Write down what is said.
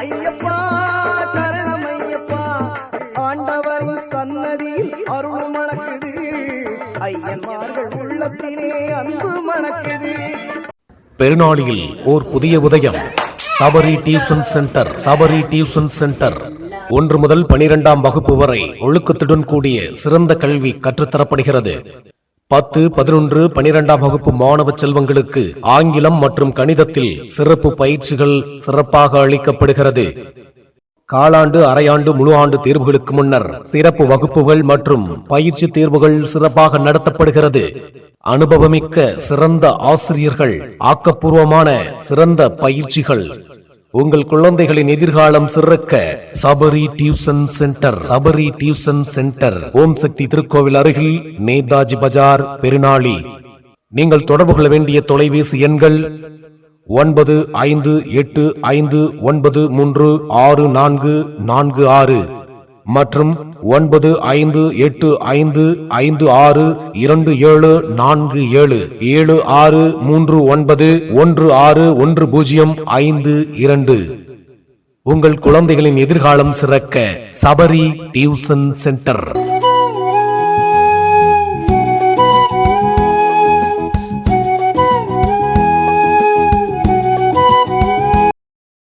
ஐயப்பா சரணம் ஐயப்பா, ஆண்டவரின் சன்னதியில் அருள் மணக்குது, ஐயன்மார்கள் உள்ளத்திலே அன்பு மணக்குது. பெருநாளில் ஓர் புதிய உதயம். Sabari tuition centre. Sabari tuition centre 1 முதல் 12ஆம் வகுப்பு வரை ஒழுக்கத்துடன் கூடிய சிறந்த கல்வி கற்றுத்தரப்படுகிறது. 10, 11, 12ஆம் வகுப்பு மாணவ செல்வங்களுக்கு ஆங்கிலம் மற்றும் கணிதத்தில் சிறப்பு பயிற்சிகள் சிறப்பாக அளிக்கப்படுகிறது. காலாண்டு, அரையாண்டு, முழு ஆண்டு தேர்வுகளுக்கு முன்னர் சிறப்பு வகுப்புகள் மற்றும் பயிற்சி தேர்வுகள் சிறப்பாக நடத்தப்படுகிறது. அனுபவமிக்க சிறந்த ஆசிரியர்கள், ஆக்கப்பூர்வமான சிறந்த பயிற்சிகள். உங்கள் குழந்தைகளின் எதிர்காலம் சிறக்க Sabari tuition centre. Sabari tuition centre, Om Sakthi திருக்கோவில் அருகில், நேதாஜி பஜார், பெருநாளி. நீங்கள் தொடர்பு கொள்ள வேண்டிய தொலைபேசி எண்கள் 9585936446 மற்றும் 958555562747 7639161052. உங்கள் குழந்தைகளின் எதிர்காலம் சிறக்க சபரி டியூஷன் சென்டர்.